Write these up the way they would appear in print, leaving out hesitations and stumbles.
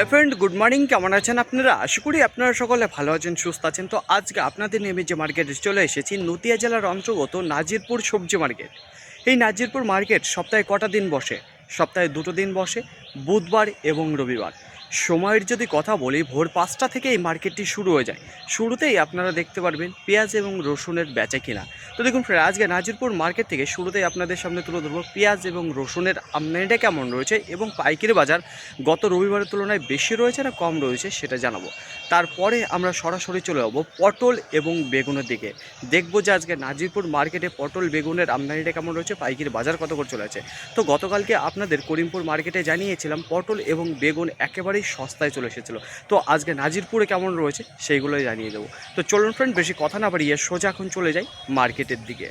Hi friend, good morning. কেমন আছেন আপনারা? আশা করি আপনারা সকলে ভালো আছেন, সুস্থ আছেন। তো আজকে আপনাদের নিয়ে যে মার্কেটে চলে এসেছি, নদিয়া জেলার অন্তর্গত নাজিরপুর সবজি মার্কেট। এই নাজিরপুর মার্কেট সপ্তাহে কটা দিন বসে? সপ্তাহে 2টো দিন বসে, বুধবার এবং রবিবার। সময়ের যদি কথা বলি, ভোর 5টা থেকে এই মার্কেটটি শুরু হয়ে যায়। শুরুতেই আপনারা দেখতে পারবেন পেঁয়াজ এবং রসুনের বেচা কিনা। তো দেখুন ফ্রেন্ড, আজকে নাজিরপুর মার্কেট থেকে শুরুতেই আপনাদের সামনে তুলে ধরবো পেঁয়াজ এবং রসুনের আমদানিটা কেমন রয়েছে এবং পাইকারি বাজার গত রবিবারের তুলনায় বেশি রয়েছে না কম রয়েছে সেটা জানাবো। তারপরে আমরা সরাসরি চলে যাবো পটল এবং বেগুনের দিকে। দেখবো যে আজকে নাজিরপুর মার্কেটে পটল বেগুনের আমদানিটা কেমন রয়েছে, পাইকারি বাজার কত করে চলে আছে। তো গতকালকে আপনাদের করিমপুর মার্কেটে জানিয়েছিলাম পটল এবং বেগুন একেবারেই সস্তায় চলে এসেছিলো। তো আজকে নাজিরপুরে কেমন রয়েছে সেইগুলোই জানিয়ে দেবো। তো চলুন ফ্রেন্ড, বেশি কথা না বাড়িয়ে সোজা এখন চলে যাই মার্কেটের দিকে।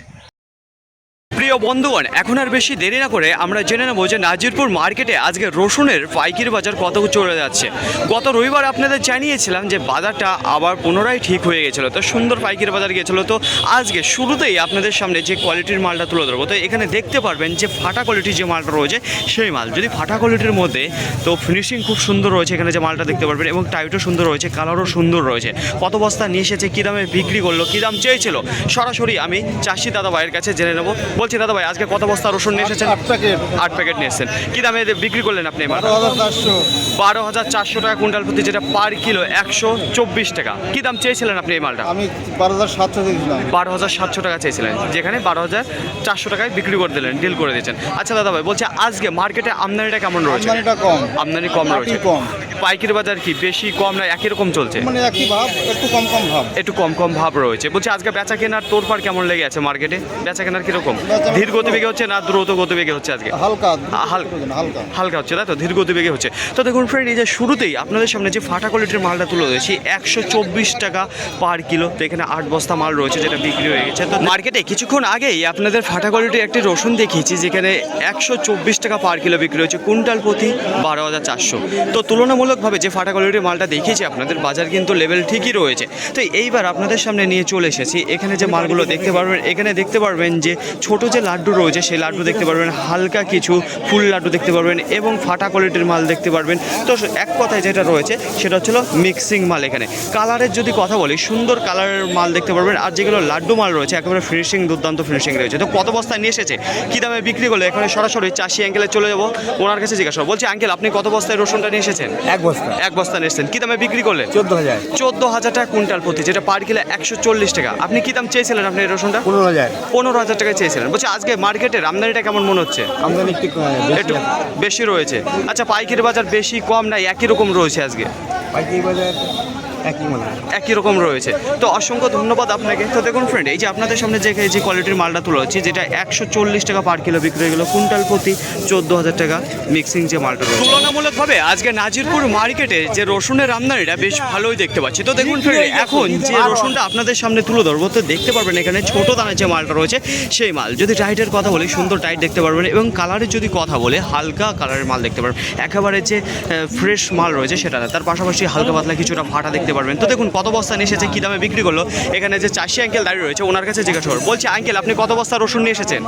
প্রিয় বন্ধুগণ, এখন আর বেশি দেরি না করে আমরা জেনে নেব যে নাজিরপুর মার্কেটে আজকে রসুনের পাইকারি বাজার কত চলে যাচ্ছে। গত রবিবার আপনাদের জানিয়েছিলাম যে বাজারটা আবার পুনরায় ঠিক হয়ে গেছিলো, তো সুন্দর পাইকারি বাজার গিয়েছিলো। তো আজকে শুরুতেই আপনাদের সামনে যে কোয়ালিটির মালটা তুলে ধরবো। তো এখানে দেখতে পারবেন যে ফাটা কোয়ালিটির যে মালটা রয়েছে সেই মাল, যদি ফাটা কোয়ালিটির মধ্যে তো ফিনিশিং খুব সুন্দর রয়েছে। এখানে যে মালটা দেখতে পারবেন এবং টাইটও সুন্দর রয়েছে, কালারও সুন্দর রয়েছে। কত বস্তা নিয়ে এসেছে, কী দামে বিক্রি করলো, কী দাম চেয়েছিল, সরাসরি আমি চাষি দাদা ভাইয়ের কাছে জেনে নেবো। বলছি দাদা ভাই, আজকে কত বস্তা রসুন নিয়ে এসেছেন? 8 প্যাকেট নিয়ে এসেছেন। কী দামে বিক্রি করলেন আপনি? 12,400 টাকা কুইন্টাল প্রতি, যেটা পার কিলো 124 টাকা। কী দাম চেয়েছিলেন আপনি এই মালটা? আমি 12,700 দিয়েছিলাম। 12,700 টাকা চেয়েছিলেন, যেখানে 12,400 টাকায় বিক্রি করে দিলেন, ডিল করে দিয়েছেন। আচ্ছা দাদা ভাই, বলছে আজকে মার্কেটে আমদানিটা কেমন রয়েছে? আমদানিটা কম। আমদানি কম রয়েছে। কম। পাইকারি বাজার কি বেশি কম না একই রকম চলছে? মানে একই ভাব, একটু কম কম ভাব। একটু কম কম ভাব রয়েছে। বলছি আজকে বেচা কেনার তোড়ফাড় কেমন লেগে আছে মার্কেটে? বেচা কেনার কিরকম? ধীর গতিবেগে হচ্ছে না দ্রুত গতিবেগে হচ্ছে? আজকে হালকা হালকা হালকা হচ্ছে, তাই তো? ধীর গতিবেগে হচ্ছে। তো দেখুন ফ্রেন্ড, এই যে শুরুতেই আপনাদের সামনে যে ফাটা কোয়ালিটির মালটা তুলে ধরেছি 124 টাকা পার কিলো। তো এখানে 8 বস্তা মাল রয়েছে যেটা বিক্রি হয়ে গেছে। তো মার্কেটে কিছুক্ষণ আগেই আপনাদের ফাটা কোয়ালিটির একটি রসুন দেখিয়েছি, যেখানে 124 টাকা পার কিলো বিক্রি হয়েছে, কুইন্টাল প্রতি 12,400। তো তুলনামূলকভাবে যে ফাটা কোয়ালিটির মালটা দেখিয়েছি আপনাদের, বাজার কিন্তু লেভেল ঠিকই রয়েছে। তো এইবার আপনাদের সামনে নিয়ে চলে এসেছি। এখানে যে মালগুলো দেখতে পারবেন, এখানে দেখতে পারবেন যে ছোট যে লাড্ডু রয়েছে সেই লাড্ডু দেখতে পারবেন, হালকা কিছু ফুল লাড্ডু দেখতে পারবেন এবং ফাটা কোয়ালিটির মাল দেখতে পারবেন। তো এক কথায় যেটা রয়েছে সেটা হচ্ছিল মিক্সিং মাল। এখানে কালারের যদি কথা বলি, সুন্দর কালারের মাল দেখতে পারবেন। আর যেগুলো লাড্ডু মাল রয়েছে একেবারে ফিনিশিং, দুর্দান্ত ফিনিশিং রয়েছে। তো কত বস্তা নিয়ে এসেছে, কী দামে বিক্রি করলো, এখানে সরাসরি চাষি আঙ্কেলে চলে যাবো, ওনার কাছে জিজ্ঞাসা। বলছি আঙ্কেল, আপনি কত বস্তায় রসুনটা নিয়ে এসেছেন? এক বস্তা। এক বস্তা নিয়ে এসেছেন। কী দামে বিক্রি করলেন? 14,000। 14,000 টাকা কুইন্টাল প্রতি, যেটা পার কিলো 140 টাকা। আপনি কী দাম চেয়েছিলেন আপনি এই রসুনটা? 15,000। 15,000 টাকায় চেয়েছিলেন। বলছি আজকে মার্কেটের আমদানিটা কেমন মনে হচ্ছে? আমদানি একটু বেশি রয়েছে। আচ্ছা, পাইকারি বাজার বেশি কম না একই রকম রয়েছে আজকে? পাইকারি বাজার একই মনে হয়, একই রকম রয়েছে। তো অসংখ্য ধন্যবাদ আপনাকে। তো দেখুন ফ্রেন্ড, এই যে আপনাদের সামনে যে কোয়ালিটির মালটা তুলে হচ্ছে, যেটা 140 টাকা পার কিলো বিক্রি হয়ে গেলো, কুইন্টাল প্রতি 14,000 টাকা মিক্সিং যে মালটা রয়েছে। তুলনামূলকভাবে আজকে নাজিরপুর মার্কেটে যে রসুনের আমদানিটা বেশ ভালোই দেখতে পাচ্ছি। তো দেখুন ফ্রেন্ড, এখন যে রসুনটা আপনাদের সামনে তুলে ধরবো, তো দেখতে পারবেন এখানে ছোট দানার যে মালটা রয়েছে সেই মাল। যদি টাইটের কথা বলি, সুন্দর টাইট দেখতে পারবেন এবং কালারের যদি কথা বলে, হালকা কালারের মাল দেখতে পারবেন। একেবারে যে ফ্রেশ মাল রয়েছে সেটা না, তার পাশাপাশি হালকা পাতলা কিছুটা ফাটা দেখতে পারবেন। তো দেখুন কত বস্তা নিয়ে এসেছে, কী দামে বিক্রি করলো। এখানে যে চাষি আঙ্কেল দাঁড়িয়ে রয়েছে ওনার কাছে জিজ্ঞাসা করবো। বলছি আঙ্কেল, আপনি কত বস্তা রসুন নিয়ে এসেছেন?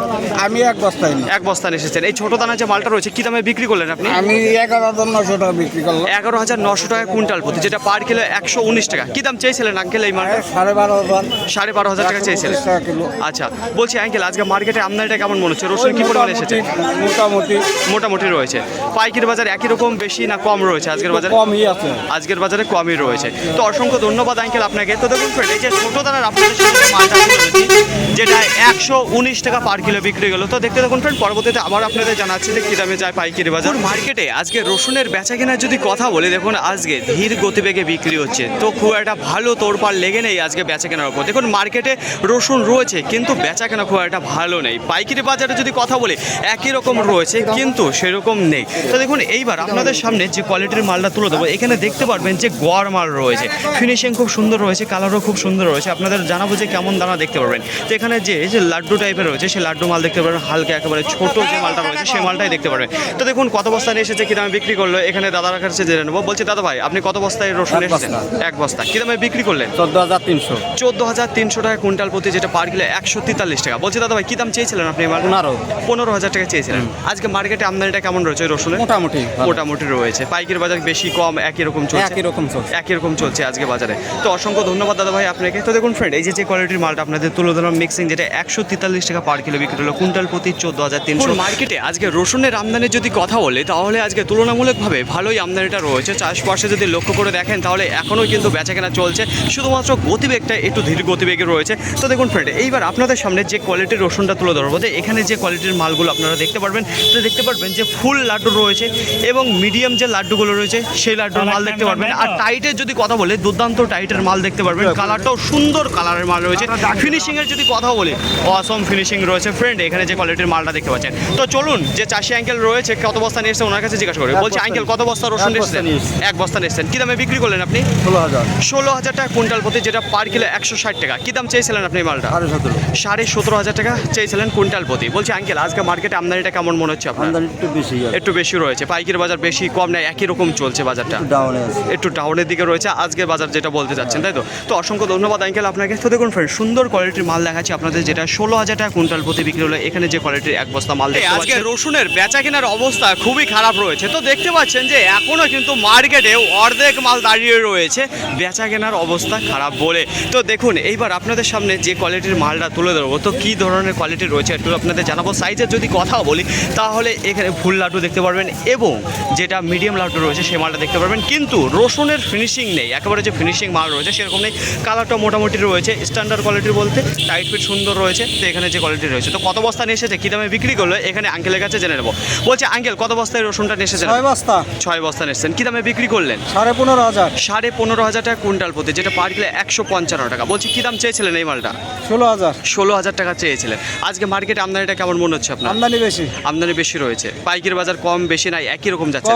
আমি এক বস্তায়। এক বস্তা নিয়ে এসেছেন। এই ছোট দানার যে মালটা রয়েছে কী দামে বিক্রি করলেন আপনি? আমি 11,900 টাকা বিক্রি করলাম। 11,900 টাকা কুইন্টাল প্রতি, যেটা পার কিলো 119 টাকা। কী দাম চেয়েছিলেন আঙ্কেল এই মালটা? 12,500। 12,500 টাকা চেয়েছিলেন। 125 টাকা কিলো। আচ্ছা, বলছি আঙ্কেল, আজকে মার্কেটে আমদানিটা কেমন মনে হচ্ছে? রসুন কী পরিমাণে এসেছে? মোটামুটি রয়েছে। পাইকারি বাজার একই রকম বেশি না কম রয়েছে আজকের বাজারে? কমই আছে, আজকের বাজারে কমই রয়েছে। তো অসংখ্য ধন্যবাদ আঙ্কেল আপনাকে। তো দেখুন ফ্রেন্ড, এই যে ছোটো দানার আপনাদের সাথে যে মালটা তুলেছি, যেটা 119 টাকা পার কিলো বিক্রি গেলো। তো দেখতে দেখুন ফ্রেন্ড, পরবর্তীতে আবার আপনাদের জানাচ্ছি যে কী দামে যায় পাইকারি বাজার। মার্কেটে আজকে রসুনের বেচা কেনার যদি কথা বলি, দেখুন আজকে ধীর গতিবেগে বিক্রি হচ্ছে। তো খুব একটা ভালো তোড়পাড় লেগে নেই আজকে বেচা কেনার উপর। দেখুন মার্কেটে রসুন রয়েছে কিন্তু বেচা কেনা খুব একটা ভালো নেই। পাইকারি বাজারে যদি কথা বলি একই রকম রয়েছে কিন্তু সেরকম নেই। তো দেখুন এইবার আপনাদের সামনে যে কোয়ালিটির মালটা তুলে দেবো, এখানে দেখতে পারবেন যে গড় মাল রয়েছে। রয়েছে, ফিনিশিং খুব সুন্দর রয়েছে, কালারও খুব সুন্দর রয়েছে। আপনাদের জানাবো যে কেমন দানা দেখতে পারবেন। তো এখানে যে লাড্ডু টাইপের রয়েছে সেই লাড্ডু মাল দেখতে পারবেন, হালকা একেবারে ছোট যে মালটা রয়েছে সেই মালটাই দেখতে পারবেন। তো দেখুন কত বস্তা নিয়ে এসেছে, কী দামে বিক্রি করলো এখানে দাদার কাছে জেনে নেবো। বলছি দাদা ভাই আপনি কত বস্তায় রসুন এক এসেছেন? বস্তা। এক বস্তা। কী দামে বিক্রি করলেন? 14,300। 14,300 টাকা কুইন্টাল প্রতি, যেটা পার কিলো 143 টাকা। বলছি দাদা ভাই কী দাম চেয়েছিলেন আপনি? এবার 15,000 টাকা চেয়েছিলেন। আজকে মার্কেটে আমদানিটা কেমন রয়েছে রসুনের? মোটামুটি মোটামুটি রয়েছে। পাইকারি বাজার বেশি কম একই রকম চলছে? একই রকম চলছে আজকে বাজারে। তো অসংখ্য ধন্যবাদ দাদা ভাই আপনাকে। তো দেখুন ফ্রেন্ড, এই যে কোয়ালিটির মালটা আপনাদের তুলে ধরলাম মিক্সিং, যেটা 143 টাকা পার কিলো বিক্রি হলো, কুইন্টাল প্রতি 14,300। মার্কেটে আজকে রসুনের আমদানির যদি কথা বলি তাহলে আজকে তুলনামূলকভাবে ভালোই আমদানিটা রয়েছে। চাষবাসে যদি লক্ষ্য করে দেখেন তাহলে এখনও কিন্তু বেচাকেনা চলছে, শুধুমাত্র গতিবেগটা একটু ধীর গতিবেগে রয়েছে। তো দেখুন ফ্রেন্ড, এইবার আপনাদের সামনে যে কোয়ালিটির রসুনটা তুলে ধরবো, যে এখানে যে কোয়ালিটির মালগুলো আপনারা দেখতে পারবেন, তো দেখতে পারবেন যে ফুল লাড্ডু রয়েছে এবং মিডিয়াম যে লাড্ডুগুলো রয়েছে সেই লাড্ডুর মাল দেখতে পারবেন। আর টাইটের যদি কথা বলি, দুর্দান্ত টাইটের মাল দেখতে পারবেন, কালারটাও সুন্দর কালারের মাল রয়েছে। ফিনিশিংয়ের যদি কথা বলি, অসম ফিনিশিং রয়েছে ফ্রেন্ড এখানে যে কোয়ালিটির মালটা দেখতে পাচ্ছেন। তো চলুন যে চাষি আঙ্কেল রয়েছে কত বস্তা নিয়ে এসেছে ওনার কাছে জিজ্ঞাসা করি। বলছি আঙ্কেল কত বস্তা রসুন এসেছেন? এক বস্তা নিয়ে এসেছেন। কী দামে বিক্রি করলেন আপনি? 16,000 টাকা কুইন্টাল প্রতি, যেটা পার কিলো 160 টাকা। কী দাম চেয়েছিলেন আপনি এই মালটা? 17,500 টাকা চেয়েছিলেন কুইন্টাল প্রতি। বলছি আঙ্কেল আজকে মার্কেটে আমদানিটা কেমন মনে হচ্ছে আপনার? একটু বেশি রয়েছে, পাইকারি বাজার বেশি কম নেই একই রকম চলছে বাজারটা? একটু ডাউনের দিকে রয়েছে আজকে বাজার, যেটা বলতে চাচ্ছেন তাই তো? তো অসংখ্য ধন্যবাদ আঙ্কেল আপনাকে। তো দেখুন ফ্রেন্ড, সুন্দর কোয়ালিটির মাল দেখাচ্ছি আপনাদের, যেটা 16,000 টাকা কুইন্টাল প্রতি বিক্রি হলো। এখানে যে কোয়ালিটির এক বস্তা মাল দেখতে আজকে রসুনের বেচা কেনার অবস্থা খুবই খারাপ রয়েছে। তো দেখতে পাচ্ছেন যে এখনো কিন্তু মার্কেটে অর্ধেক মাল দাঁড়িয়ে রয়েছে, বেচা কেনার অবস্থা খারাপ বলে। তো দেখুন এইবার আপনাদের সামনে যে কোয়ালিটির মালটা তুলে ধরবো, তো কী ধরনের কোয়ালিটি রয়েছে একটু আপনাদের জানাবো। সাইজের যদি কথা বলি তাহলে এখানে ফুল লাড্ডু দেখতে পারবেন এবং যেটা মিডিয়াম লাড্ডু রয়েছে সেই মালটা দেখতে পারবেন, কিন্তু রসুনের ফিনিশিং নেই, একেবারে যে ফিনিশিং মাল রয়েছে সেরকম নেই। কালারটা মোটামুটি রয়েছে, স্ট্যান্ডার্ড কোয়ালিটির বলতে টাইট ফিট সুন্দর রয়েছে। তো এখানে যে কোয়ালিটি রয়েছে, তো কত বস্তা নিয়ে এসেছে, কী দামে বিক্রি করলো এখানে আঙ্কেলের কাছে জেনে নেবো। বলছে আঙ্কেল কত বস্তায় রসুনটা নিয়ে এসেছেন? 6 বস্তা নিয়ে এসেছেন। কী দামে বিক্রি করলেন? 15,500। 15,500 টাকা কুইন্টাল প্রতি, যেটা পার কিলো 155 টাকা। বলছি কী দাম চেয়েছিলেন এই মালটা? 16,000 টাকা চেয়েছিলেন। আজকে মার্কেটে আমদানিটা কেমন মনে হচ্ছে আপনার? আমদানি বেশি রয়েছে, পাইকারি বাজার কম বেশি নাই একই রকম যাচ্ছে?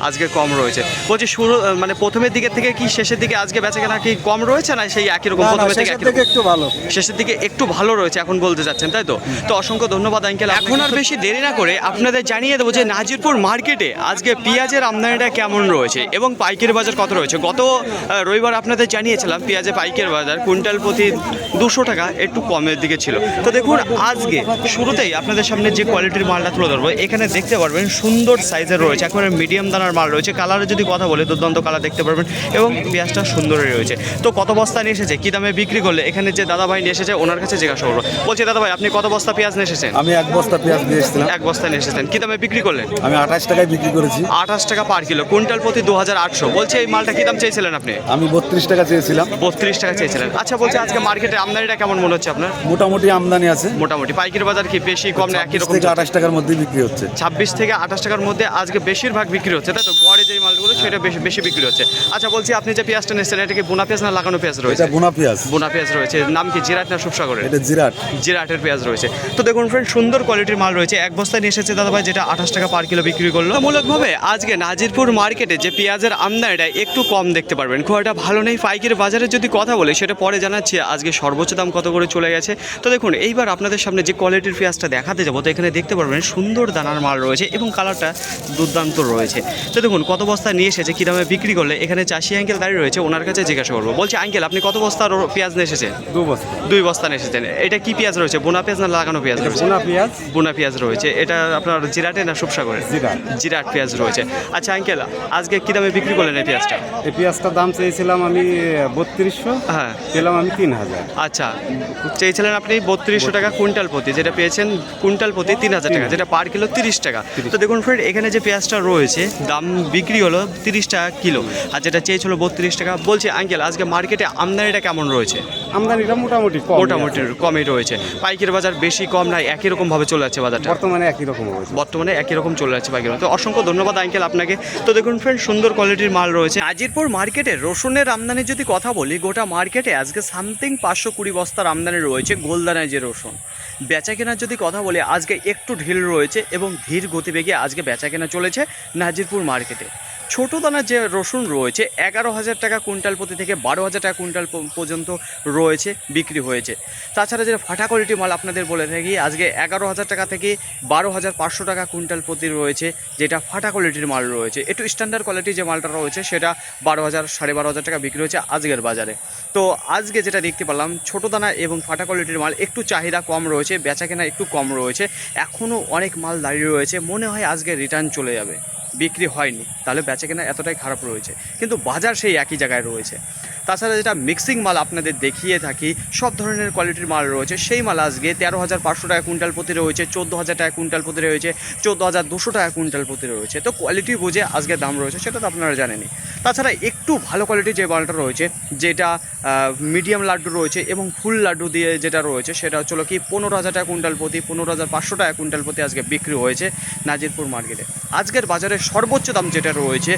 আজকে কম রয়েছে। বলছি শুরু মানে প্রথমের দিকে থেকে কি শেষের দিকে আজকে বেচাকেনা কি কম রয়েছে না সেই একই রকম? প্রথমের থেকে একটু ভালো, শেষের দিকে একটু ভালো রয়েছে এখন বলতে যাচ্ছেন তাই তো? তো অসংখ্য ধন্যবাদ আঙ্কেল। এখন আর বেশি দেরি না করে আপনাদের জানিয়ে দেবো যে নাজিরপুর মার্কেটে আজকে পেঁয়াজের আমদানিটা কেমন রয়েছে এবং পাইকারি বাজার কত রয়েছে। গত রবিবার আপনাদের জানিয়েছিলাম পেঁয়াজের পাইকারি বাজার কুইন্টাল প্রতি 200 টাকা, একটু কমের দিকে ছিল। তো দেখুন আজকে শুরুতেই আপনাদের সামনে যে কোয়ালিটির মালটা তুলে ধরবো, এখানে দেখতে পারবেন সুন্দর সাইজের রয়েছে, একেবারে মিডিয়াম দানার মাল রয়েছে। কালারের যদি কথা বলে দুর্দান্ত কালার দেখতে পারবেন এবং পেঁয়াজটা সুন্দরই রয়েছে। তো কত বস্তা নিয়ে এসেছে, কী দামে বিক্রি করলে এখানে যে দাদা ভাই নিয়ে এসেছে ওনার কাছে জিজ্ঞাসা করবো। বলছি দাদা ভাই আপনি কত বস্তা পেঁয়াজ নিয়ে এসেছেন? আমি এক বস্তা পেঁয়াজ নিয়ে এসেছিলাম। এক বস্তা নিয়ে এসেছেন। কী দামে বিক্রি করলেন? আমি 28 টাকায় বিক্রি করেছি। 28 টাকা পার কিলো, কুইন্টাল প্রতি 2,800। বলছে এই মালটা কী দাম চেয়েছিলেন আপনি? আমি 32 টাকা চেয়েছিলাম। 32 টাকা চেয়েছিলেন। আচ্ছা বলছে আজকে মার্কেটে আমদানিটা কেমন মনে হচ্ছে আপনার? মোটামুটি আমদানি আছে। মোটামুটি পাইকারি বাজার কি বেশি কম না একই রকম? 28 টাকার মধ্যে বিক্রি হচ্ছে। 26 থেকে 28 টাকার মধ্যে আজকে বেশিরভাগ বিক্রি হচ্ছে তাই তো? গড়ে যে মালগুলো সেটা বেশি বেশি বিক্রি হচ্ছে। আচ্ছা বলছি আপনি যে পেঁয়াজটা নিচ্ছেন এটা কি বোনা পেঁয়াজ না লাগানো পেঁয়াজ রয়েছে? এটা বোনা পেঁয়াজ। বোনা পেঁয়াজ রয়েছে। নাম কি জিরাট না সুপসাগরের? এটা জিরাট। জিরাটের পেঁয়াজ রয়েছে। তো দেখুন ফ্রেন্ড, সুন্দর কোয়ালিটির মাল রয়েছে। এক বস্তায় নিয়ে এসেছে দাদা ভাই, যেটা 28 টাকা পার কিলো বিক্রি করলো। মূলকভাবে আজকে নাজিরপুর মার্কেটে যে পেঁয়াজের আমদানিটা একটু কম দেখতে পারবেন, খুব একটা ভালো নেই। পাইকারি বাজারে যদি কথা বলি সেটা পরে জানাচ্ছি আজকে সর্বোচ্চ দাম কত করে চলে গেছে। তো দেখুন এইবার আপনাদের সামনে যে কোয়ালিটির পেঁয়াজটা দেখাতে যাবো, তো এখানে দেখতে পারবেন সুন্দর দানার মাল রয়েছে এবং কালারটা দুর্দান্ত রয়েছে। তো দেখুন কত বস্তা নিয়ে এসেছে, কী দামে বিক্রি করলে এখানে চাষি আঙ্কেল দাঁড়িয়ে রয়েছে, ওনার কাছে জিজ্ঞাসা করবো। বলছি আঙ্কেল আপনি কত বস্তা পেঁয়াজ নিয়ে এসেছেন? 2 বস্তা নিয়ে এসেছেন। এটা কি পেঁয়াজ রয়েছে, বোনা পেঁয়াজ না লাগানো পেঁয়াজ রয়েছে? বোনা পেঁয়াজ রয়েছে। এটা আপনার জিরাটে না সুপসাগরের? জিরাট পেঁয়াজ রয়েছে। আচ্ছা আঙ্কেল আজকে কী দামে বিক্রি করলেন এই পেঁয়াজটা? এই পেঁয়াজটার দাম চেয়েছিলাম আমি 3200, হ্যাঁ পেলাম আমি 3000। আচ্ছা চেয়েছিলেন আপনি 3200 টাকা কুইন্টাল প্রতি, যেটা পেয়েছেন কুইন্টাল প্রতি 3000 টাকা, যেটা পার কিলো 30 টাকা। তো দেখুন ফ্রেন্ড এখানে যে পেঁয়াজটা রয়েছে দাম বিক্রি হলো 30 টাকা কিলো, আর যেটা চেয়েছিল 32 টাকা। বলছি আঙ্কেল আজকে মার্কেটে আমদানিটা কেমন রয়েছে? আমদানিটা মোটামুটি কমই রয়েছে। পাইকারি বাজার বেশি কম নাই একই রকম ভাবে চলে যাচ্ছে বাজারটা? বর্তমানে একই রকম হয়েছে। বর্তমানে একই রকম চলে যাচ্ছে পাইকারি। তো অসংখ্য ধন্যবাদ আঙ্কেল আপনাকে। তো দেখুন ফ্রেন্ড সুন্দর কোয়ালিটির মাল রয়েছে। নাজিরপুর মার্কেটে রসুনের আমদানির যদি কথা বলি, গোটা মার্কেটে আজকে সামথিং 520 বস্তার আমদানি রয়েছে গোলদানায় যে রসুন। বেচা কেনার যদি কথা বলি আজকে একটু ঢিল রয়েছে এবং ধীর গতিবেগে আজকে বেচা কেনা চলেছে নাজিরপুর মার্কেটে। ছোট দানার যে রসুন রয়েছে 11,000 টাকা কুইন্টাল প্রতি থেকে 12,000 টাকা কুইন্টাল পর্যন্ত রয়েছে, বিক্রি হয়েছে। তাছাড়া যেটা ফাটা কোয়ালিটি মাল আপনাদের বলে থাকি, আজকে 11,000 টাকা থেকে 12,500 টাকা কুইন্টাল প্রতি রয়েছে, যেটা ফাটা কোয়ালিটির মাল রয়েছে। একটু স্ট্যান্ডার্ড কোয়ালিটির যে মালটা রয়েছে সেটা 12,000 12,500 টাকা বিক্রি হয়েছে আজকের বাজারে। তো আজকে যেটা দেখতে পেলাম ছোটো দানা এবং ফাটা কোয়ালিটির মাল একটু চাহিদা কম রয়েছে, বেচা কেনা একটু কম রয়েছে, এখনও অনেক মাল দাঁড়িয়ে রয়েছে, মনে হয় আজকে রিটার্ন চলে যাবে, বিক্রি হয়নি, তাহলে বেচা কেনা এতটাই খারাপ রয়েছে, কিন্তু বাজার সেই একই জায়গায় রয়েছে। তাছাড়া যেটা মিক্সিং মাল আপনাদের দেখিয়ে থাকি, সব ধরনের কোয়ালিটির মাল রয়েছে, সেই মাল আজকে 13,500 টাকা কুইন্টাল প্রতি রয়েছে, 14,000 টাকা কুইন্টাল প্রতি রয়েছে, 14,200 টাকা কুইন্টাল প্রতি রয়েছে। তো কোয়ালিটি বুঝে আজকে দাম রয়েছে, সেটা তো আপনারা জানেনই। তাছাড়া একটু ভালো কোয়ালিটির যে মালটা রয়েছে, যেটা মিডিয়াম লাড্ডু রয়েছে এবং ফুল লাড্ডু দিয়ে যেটা রয়েছে, সেটা হচ্ছিল কি 15,000 টাকা কুইন্টাল প্রতি, 15,500 টাকা কুইন্টাল প্রতি আজকে বিক্রি হয়েছে নাজিরপুর মার্কেটে। আজকের বাজারে সর্বোচ্চ দাম যেটা রয়েছে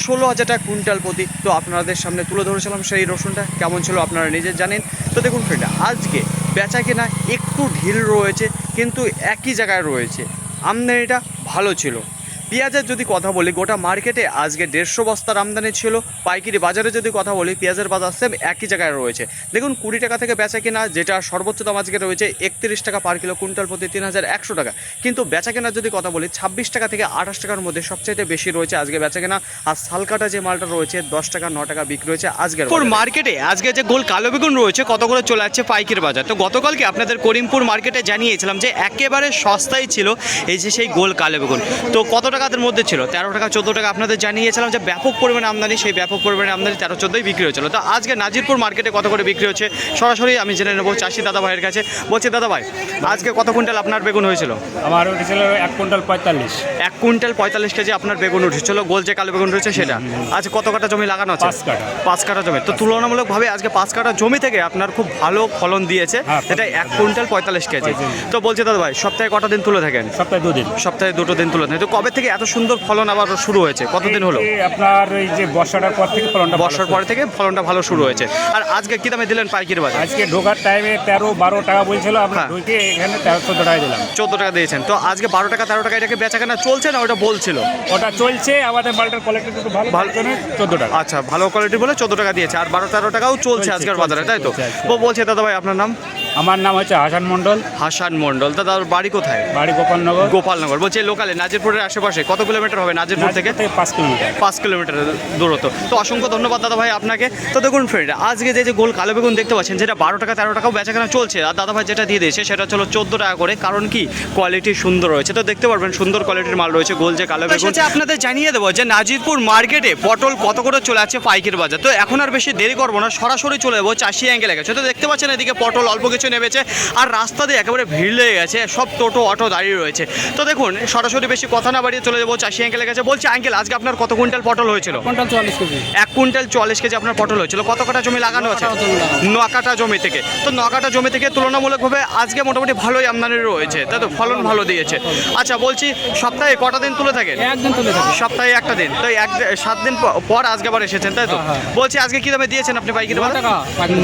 16,000 টাকা কুইন্টাল প্রতি। তো আপনাদের সামনে তুলে ধরেছিলাম সেই রসুনটা, কেমন ছিল আপনারা নিজে জানেন। তো দেখুন ফ্রেন্ড, আজকে বেচা কেনা একটু ঢিল রয়েছে, কিন্তু একই জায়গায় রয়েছে, আমদানিটা ভালো ছিল। পেঁয়াজের যদি কথা বলি, গোটা মার্কেটে আজকে 150 বস্তার আমদানি ছিল। পাইকারি বাজারে যদি কথা বলি, পেঁয়াজের বাজার সেম একই জায়গায় রয়েছে। দেখুন 20 টাকা থেকে বেচা কেনা, যেটা সর্বোচ্চ দাম আজকে রয়েছে 31 টাকা পার কিলো, কুইন্টাল প্রতি 3,100 টাকা। কিন্তু বেচা কেনার যদি কথা বলি, 26 টাকা থেকে 28 টাকার মধ্যে সবচাইতে বেশি রয়েছে আজকে বেচা কেনা। আর শালকাটা যে মালটা রয়েছে 10 টাকা 9 টাকা বিক্রি হয়েছে আজকের মার্কেটে। আজকে যে গোল কালো বেগুন রয়েছে কত করে চলে যাচ্ছে পাইকারি বাজার। তো গতকালকে আপনাদের করিমপুর মার্কেটে জানিয়েছিলাম যে একেবারে সস্তাই ছিল এই যে সেই গোল কালো বেগুন। তো কত টাকার মধ্যে ছিল? 13 টাকা 14 টাকা আপনাদের জানিয়েছিলাম যে ব্যাপক পরিমাণে আমদানি, সেই ব্যাপক পরিমাণে আমদানি 13-14 বিক্রি হয়েছিল। তো আজকে নাজিরপুর মার্কেটে কত করে বিক্রি হচ্ছে সরাসরি আমি জেনে নেবো চাষি দাদা ভাইয়ের কাছে। বলছি দাদা ভাই, আজকে কত কুইন্টাল আপনার বেগুন হয়েছিল? আমার উঠেছিল 1 কুইন্টাল 45। 1 কুইন্টাল 45 কেজি আপনার বেগুন উঠেছিল, গোল যে কালো বেগুন রয়েছে সেটা। আজ কত কাটা জমি লাগানো আছে? 5 কাঠা। 5 কাঠা জমি। তো তুলনামূলকভাবে আজকে 5 কাঠা জমি থেকে আপনার খুব ভালো ফলন দিয়েছে, এটা 1 কুইন্টাল 45 কেজি। তো বলছি দাদা ভাই, সপ্তাহে কটা দিন তুলে থাকেন? সপ্তাহে 2 দিন। সপ্তাহে 2 দিন তুলে থাকেন। তো কবে থেকে এত সুন্দর ফলন আবার শুরু হয়েছে? কতদিন হলো? আপনার এই যে বর্ষাটার পর থেকে ফলনটা, বর্ষার পরে থেকে ফলনটা ভালো শুরু হয়েছে। আর আজকে কি দামে দিলেন পাইকারি বাজার? আজকে ঢোকার টাইমে 13-12 টাকা বলছিল, আমরা হ্যাঁ। ঢুকে এখানে 13-14 টাকা দিলাম। 14 টাকা দিয়েছেন। তো আজকে 12 টাকা 13 টাকা এটাকে বেচা কেনা চলছে না ওটা বলছিল? ওটা চলছে, আমাদের মালটার কোয়ালিটি একটু ভালো ভালো। জন্য 14 টাকা। আচ্ছা, ভালো কোয়ালিটি বলে 14 টাকা দিয়েছে, আর 12-13 টাকাও চলছে আজকের বাজারে, তাই তো? বলছে দাদা ভাই আপনার নাম? আমার নাম হচ্ছে হাসান মণ্ডল। হাসান মণ্ডল। দাদার বাড়ি কোথায়? বাড়ি গোপালনগর। গোপালনগর। বলছে লোকালে নাজিরপুরের আশেপাশে কত কিলোমিটার হবে নাজিরপুর থেকে? 5 কিলোমিটার। 5 কিলোমিটার দূরত্ব। তো অসংখ্য ধন্যবাদ দাদা ভাই আপনাকে। তো দেখুন ফ্রেন্ড, আজকে যে গোল কালো বেগুন দেখতে পাচ্ছেন, যেটা 12 টাকা 13 টাকাও বেচাকেনা চলছে, আর দাদা ভাই যেটা দিয়ে দিয়েছে সেটা হলো 14 টাকা করে। কারণ কি, কোয়ালিটি সুন্দর রয়েছে। তো দেখতে পারবেন সুন্দর কোয়ালিটির মাল রয়েছে গোল যে কালো বেগুন। আপনাদের জানিয়ে দেবো যে নাজিরপুর মার্কেটে পটল কত করে চলে আছে পাইকারি বাজার। তো এখন আর বেশি দেরি করবো না, সরাসরি চলে যাবো চাষি অ্যাঙ্গেলে গেছে। তো দেখতে পাচ্ছেন এদিকে পটল অল্প কিছু নেমেছে, আর রাস্তা দিয়ে একেবারে ভিড় লেগে গেছে, সব টোটো অটো দাঁড়িয়ে রয়েছে। তো দেখুন সরাসরি বেশি কথা না বাড়িয়ে চলে যাবো চাষি অ্যাঙ্গেলে গেছে। বলছি আঙ্কেল, আজকে আপনার কত কুইন্টাল পটল হয়েছিল? 1 কুইন্টাল 44 কেজি। 1 কুইন্টাল 44 কেজি আপনার পটল হয়েছিল। কত কাটা জমি লাগানো আছে? 9 কাটা জমি থেকে। তো 9 কাটা জমি থেকে তুলনামূলকভাবে আজকে মোটামুটি ভালোই আমদানি রয়েছে, তাই তো? ফলন ভালো দিয়েছে। আচ্ছা, বলছি সপ্তাহে কটা দিন তুলে থাকেন? একদিন তুলে থাকি। সপ্তাহে একটা দিন। তো 7 দিন পর আজকে আবার এসেছেন, তাই তো? বলছি আজকে কি দামে দিয়েছেন আপনি পাইকারি বাজার?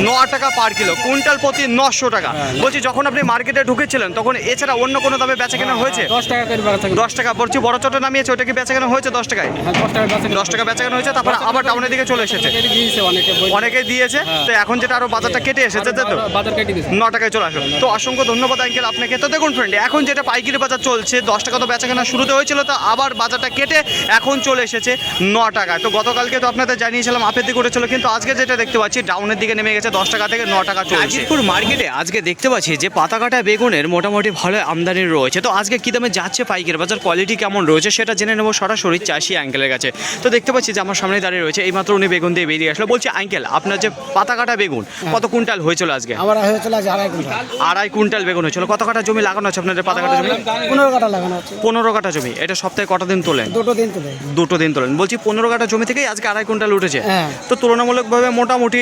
9 টাকা পার কিলো, কুইন্টাল প্রতি 900 টাকা। বলছি যখন আপনি মার্কেটে ঢুকেছিলেন তখন এছাড়া অন্য কোনো দামে বেচা কেনা হয়েছে? 10 টাকা করে বাড়া থাকে। 10 টাকা। বলছি বড় চটে নামিয়েছে, ওটা কি বেচা কেনা হয়েছে 10 টাকায়? 10 টাকা বেচা 10 টাকা বেচা কেনা হয়েছে, তারপর আবার টাউনের দিকে চলে এসেছে। দিয়েছে অনেকে, অনেকে দিয়েছে। তো এখন যেটা আরো বাজারটা কেটে এসেছে, তাই তো? বাজার কেটে দিয়েছে। 9 টাকায় চলে আসলো। তো অসংখ্য ধন্যবাদ আঙ্কেল আপনাকে। তো দেখুন ফ্রেন্ড, এখন যেটা পাইকারি বাজার চলছে 10 টাকা তো বেচা কেনা শুরুতে হয়েছিল, তো আবার বাজারটা কেটে এখন চলে এসেছে 9 টাকায়। তো গতকালকে তো আপনাদের জানিয়েছিলাম আপের দিকে উঠেছিল, কিন্তু আজকে যেটা দেখতে পাচ্ছি ডাউনের দিকে নেমে গেছে, 10 টাকা থেকে 9 টাকা চলছে। নাজিরপুর মার্কেটে আজকে দেখতে পাচ্ছি যে পাতা কাটা বেগুনের মোটামুটি ভালো আমদানি রয়েছে। তো আজকে কি দামে যাচ্ছে পাইকারি বাজার, কোয়ালিটি কেমন রয়েছে সেটা জেনে নেবো সরাসরি চাষি আঙ্কেলের কাছে। তো দেখতে পাচ্ছি যে আমার সামনে দাঁড়িয়ে রয়েছে, এইমাত্র উনি বেগুন দিয়ে বেরিয়ে আসলো। বলছি আঙ্কেল, আপনার যে পাতা কাটা বেগুন কত কুইন্টাল হয়েছিল আজকে? আমার হয়েছিল আজ 2.5 কুইন্টাল। 2.5 কুইন্টাল বেগুন হয়েছিল। কত কাটা জমি লাগানো আছে আপনাদের পাতা কাটা জমি? 15 কাঠা লাগানো আছে। 15 কাটা জমি। এটা সপ্তাহে কটা দিন তোলেন? 2 দিন তুলে। 2 দিন তোলেন। বলছি 15 কাটা জমি থেকেই আজকে 2.5 কুইন্টাল উঠেছে। হ্যাঁ। তো তুলনামূলকভাবে মোটামুটি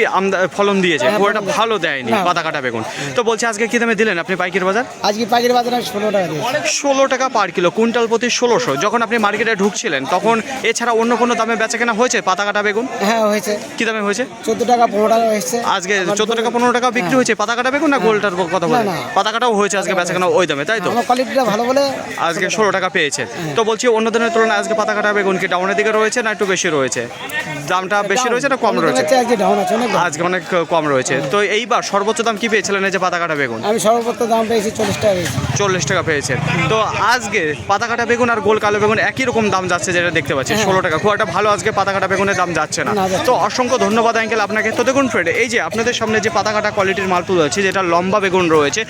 ফলন দিয়েছে, হ্যাঁ, খুব একটা ভালো দেয়নি না। পাতা কাটা বেগুন। তো বলছি আজকে কি দামে দিলেন আপনি পাইকারি বাজার? আজকে পাইকারি বাজারে 16 টাকা দিয়েছে। 16 টাকা পার কিলো, কুইন্টাল প্রতি 1600। যখন আপনি মার্কেটে ঢুকছিলেন তখন এছাড়া অন্য কোনো দামে বেচা কেনা হয়েছে পাতা কাটা বেগুন? হ্যাঁ হয়েছে, কি দামে হয়েছে? 14 টাকা 15 টাকা হয়েছে। আজকে 14 টাকা 15 টাকা বিক্রি হয়েছে। পাতা কাটা বেগুন না গোলটার কথা বলে? না। পাতা কাটাও হয়েছে আজকে বেচাকেনা ওই দামে, তাই তো? আমার কোয়ালিটিটা ভালো বলে আজকে 16 টাকা পেয়েছে। তো বলছি অন্য দিনের তুলনায় আজকে পাতা কাটা বেগুন কি ডাউনের দিকে রয়েছে না একটু বেশি রয়েছে? দামটা বেশি রয়েছে না কম রয়েছে? আজকে ডাউন আছে অনেক down। আজকে অনেক কম রয়েছে। তো এইবার সর্বোচ্চ দাম কি পেয়েছিলেন এই যে পাতা কাটা বেগুন? আমি সর্বোচ্চ দাম পেয়েছি 40 টাকা পেয়েছি। 40 টাকা পেয়েছেন। তো আজকে পাতা কাটা বেগুন আর গোল কালো বেগুন একই রকম দাম যাচ্ছে, যেটা দেখতে পাচ্ছি 16 টাকা। খুব একটা ভালো আজকে পাতা কাটা বেগুনের দাম যাচ্ছে না। না, যাচ্ছে তো অসংখ্য ধন্যবাদ আঙ্কেল আপনাকে। তো দেখুন ফ্রেন্ড, এই যে আপনাদের সামনে যে পাতা কাটা কোয়ালিটির মাল তুলে আছে, যেটা লম্বা বেগুন রয়েছে,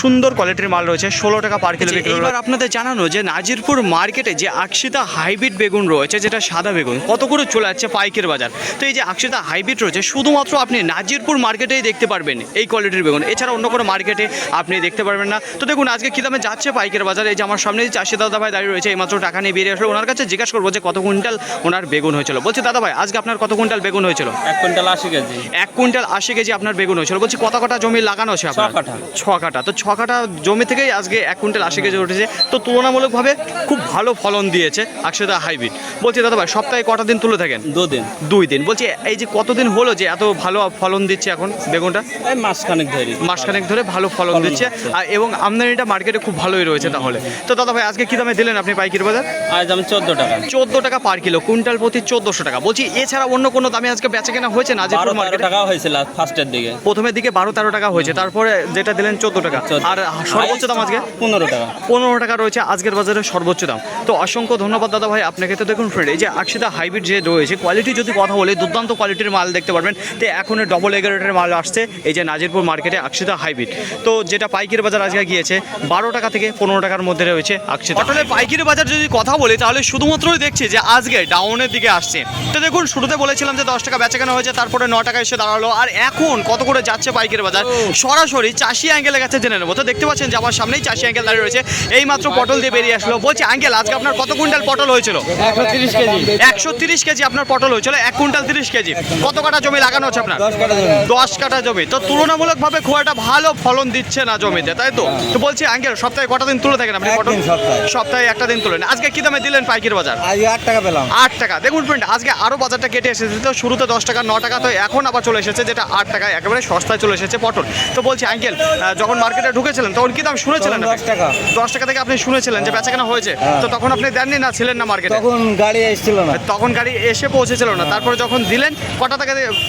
সুন্দর কোয়ালিটির মাল রয়েছে, 16 টাকা পার কিলো বিক্রি। এবার আপনাদের জানানো যে নাজিরপুর মার্কেটে যে আকশিতা হাইব্রিড বেগুন রয়েছে, যেটা সাদা বেগুন, কত করে চলে যাচ্ছে পাইকারি বাজার। তো এই যে আকশিতা হাইব্রিড রয়েছে, শুধুমাত্র আপনি নাজিরপুর মার্কেটেই দেখতে পারবেন এই কোয়ালিটির বেগুন, এছাড়া অন্য কোনো মার্কেটে আপনি দেখতে পারবেন না। তো দেখুন আজকে কী দামে যাচ্ছে পাইকারি বাজার। এই যে আমার সামনে চাষি দাদা ভাই দাঁড়িয়ে রয়েছে, এইমাত্র টাকা নিয়ে বেরিয়ে আসলে ওনার কাছে জিজ্ঞাসা করবো যে কত কুইন্টাল ওনার বেগুন হয়েছিল। বলছি দাদা ভাই, আজকে আপনার কত কুইন্টাল বেগুন হয়েছিল? 1 কুইন্টাল 80 কেজি। 1 কুইন্টাল 80 কেজি আপনার বেগুন হয়েছিল। বলছি কত কাটা জমি লাগানো আছে আপনার? 6 কাঠা। 6 কাঠা। তো 6 কাঠা জমি থেকেই আজকে 1 কুইন্টাল 80 কেজি উঠেছে। তো তুলনামূলকভাবে খুব ভালো ফলন দিয়েছে আকশিতা হাইব্রিড। বলছি দাদা ভাই, সপ্তাহে কটা দিন তুলে থাকেন? 2 দিন। 2 দিন। বলছি এই যে কতদিন হলো যে এত ভালো ফলন দিচ্ছে এখন বেগুনটা? এই মাসখানেক ধরে। মাসখানেক ধরে ভালো ফলন দিচ্ছে, আর এবং আমদানিটা মার্কেটে খুব ভালোই রয়েছে তাহলে। তো দাদা ভাই, আজকে কী দামে দিলেন আপনি পাইকারি বাজার? আজ আমি 14 টাকা। 14 টাকা পার কিলো, কুইন্টাল প্রতি 1400 টাকা। বলছি এছাড়া অন্য কোনো দামে আজকে বেচা কেনা হয়েছে না? যে 12 টাকা হয়েছিল ফার্স্টের দিকে। প্রথমের দিকে 12-13 টাকা হয়েছে, তারপরে যেটা দিলেন 14 টাকা। আর সর্বোচ্চ দাম আজকে 15 টাকা। 15 টাকা রয়েছে আজকের বাজারে সর্বোচ্চ দাম। তো অসংখ্য ধন্যবাদ দাদা ভাই আপনাকে। তো দেখুন ফ্রেন্ড, এই যে আকশিতা হাইব্রিড যে রয়েছে, কোয়ালিটি যদি কথা বলি, দুর্দান্ত কোয়ালিটির মাল দেখতে পারবেন। তো এখন ডবল এগারেটের মাল আসছে এই যে নাজিরপুর মার্কেটে আকশিতা হাইব্রিড। তো যেটা পাইকারি বাজার আজকে গিয়েছে 12 টাকা থেকে 15 টাকার মধ্যে রয়েছে আকশিতা। পটলের পাইকারি বাজার যদি কথা বলি, তাহলে শুধুমাত্রই দেখছি যে আজকে ডাউনের দিকে আসছে। তো দেখুন শুরুতে বলেছিলাম যে 10 টাকা বেচা কেনা হয়েছে, তারপরে 9 টাকা এসে দাঁড়ালো। আর এখন কত করে যাচ্ছে পাইকারি বাজার, সরাসরি চাষি অ্যাঙ্গেলের কাছে জেনে নেবো। তো দেখতে পাচ্ছেন যে আমার সামনেই চাষি অ্যাঙ্গেল দাঁড়িয়ে রয়েছে, এই মাত্র পটল দিয়ে বেরিয়ে আসলো। বলছি আঙ্কেল, আজকে আপনার কত কুইন্টাল পটল হয়েছিল? 130 কেজি। 130 কেজি আপনার পটল হয়েছিল, 1 কুইন্টাল 30 কেজি। কত কাটা জমি লাগানো হচ্ছে আপনার? 10 কাঠা জমি। 10 কাঠা জমি। তো তুলনামূলকভাবে খুব একটা ভালো ফলন দিচ্ছে না জমিতে, তাই তো? তো বলছি আঙ্কেল, সপ্তাহে কটা দিন তুলে থাকেন আপনি পটল? একদিন সপ্তাহে। সপ্তাহে একটা দিন তুলেন। আজকে কি দামে দিলেন পাইকারি বাজার? আজ 8 টাকা পেলাম। 8 টাকা। দেখুন ফ্রেন্ড, আজকে আরও বাজারটা কেটে এসেছে। তো শুরুতে 10 টাকা 9 টাকা, তো এখন আবার চলে এসেছে যেটা 8 টাকা, একেবারে সস্তায় চলে এসেছে পটল। তো বলছি আঙ্কেল, যখন মার্কেটে ঢুকেছিলেন তখন কি দাম শুনেছিলেন? 10 টাকা। 10 টাকা থেকে আপনি শুনেছিলেন যে বেচাকেনা হয়েছে। তো তখন আপনি দেননি না, ছিলেন না মার্কেটে? তখন গাড়ি এসেছিল না। তখন গাড়ি এসে পৌঁছেছিল না। তারপরে যখন দিলেন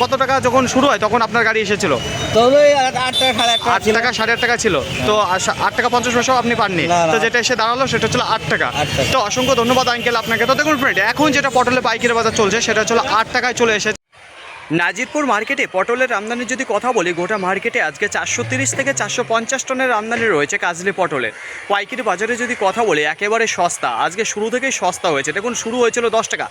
কত টাকা যখন শুরু হয় তখন আপনার গাড়ি এসেছিল? তবে 8 টাকা 8.5 8 টাকা 8.5 টাকা ছিল। তো 8 টাকা 50 পয়সাও আপনি পাননি। না, না। তো যেটা এসে দাঁড়ালো সেটা ছিল 8 টাকা। 8 টাকা। তো অসংখ্য ধন্যবাদ আঙ্কেল আপনাকে। তো দেখুন ফ্রেন্ড, এখন যেটা পটলের পাইকারি বাজার চলছে সেটা হলো 8 টাকায় চলে এসেছে। নাজিরপুর মার্কেটে পটলের আমদানির যদি কথা বলি, গোটা মার্কেটে আজকে 430 থেকে 450 টনের আমদানি রয়েছে কাজলি পটলের। পাইকারি বাজারে যদি কথা বলি, একেবারে সস্তা, আজকে শুরু থেকেই সস্তা হয়েছে। দেখুন শুরু হয়েছিল 10 টাকা,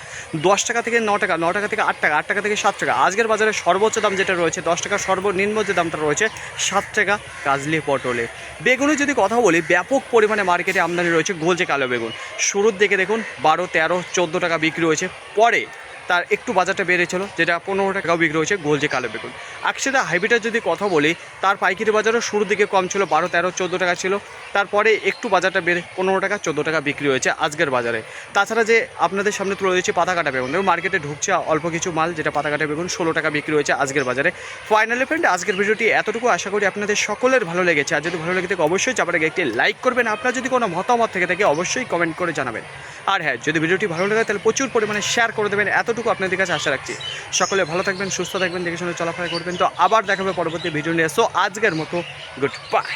10 টাকা থেকে 9 টাকা, 9 টাকা থেকে 8 টাকা, 8 টাকা থেকে 7 টাকা। আজকের বাজারে সর্বোচ্চ দাম যেটা রয়েছে 10 টাকা, সর্বনিম্ন যে দামটা রয়েছে 7 টাকা কাজলি পটলে। বেগুনের যদি কথা বলি, ব্যাপক পরিমাণে মার্কেটে আমদানি রয়েছে গোলচে কালো বেগুন। শুরুর দিকে দেখুন 12, 13, 14 টাকা বিক্রি হয়েছে, পরে তার একটু বাজারটা বেড়েছিল, যেটা 15 টাকাও বিক্রি হয়েছে গোলচে কালো বেগুন। আকশিতা হাইব্রিডের যদি কথা বলি, তার পাইকারি বাজারও শুরুর দিকে কম ছিল, 12, 13, 14 টাকা ছিল। তারপরে একটু বাজারটা বেড়ে 15 টাকা 14 টাকা বিক্রি হয়েছে আজকের বাজারে। তাছাড়া যে আপনাদের সামনে তুলে দিয়েছে পাতা কাটা বেগুন, দেখুন মার্কেটে ঢুকছে অল্প কিছু মাল, যেটা পাতা কাটা বেগুন 16 টাকা বিক্রি হয়েছে আজকের বাজারে। ফাইনালি ফ্রেন্ড, আজকের ভিডিওটি এতটুকু, আশা করি আপনাদের সকলের ভালো লেগেছে। আর যদি ভালো লেগে থাকে অবশ্যই যাবার আগে একটি লাইক করবেন। আপনার যদি কোনো মতামত থেকে থাকে অবশ্যই কমেন্ট করে জানাবেন। আর হ্যাঁ, যদি ভিডিওটি ভালো লাগে তাহলে প্রচুর পরিমাণে শেয়ার করে দেবেন, এতটুকু আপনাদের কাছে আশা রাখছি। সকলে ভালো থাকবেন, সুস্থ থাকবেন, দেখে শুনে চলাফেরা করবেন। তো আবার দেখাবে পরবর্তী ভিডিও নিয়ে। সো আজকের মতো গুড বাই।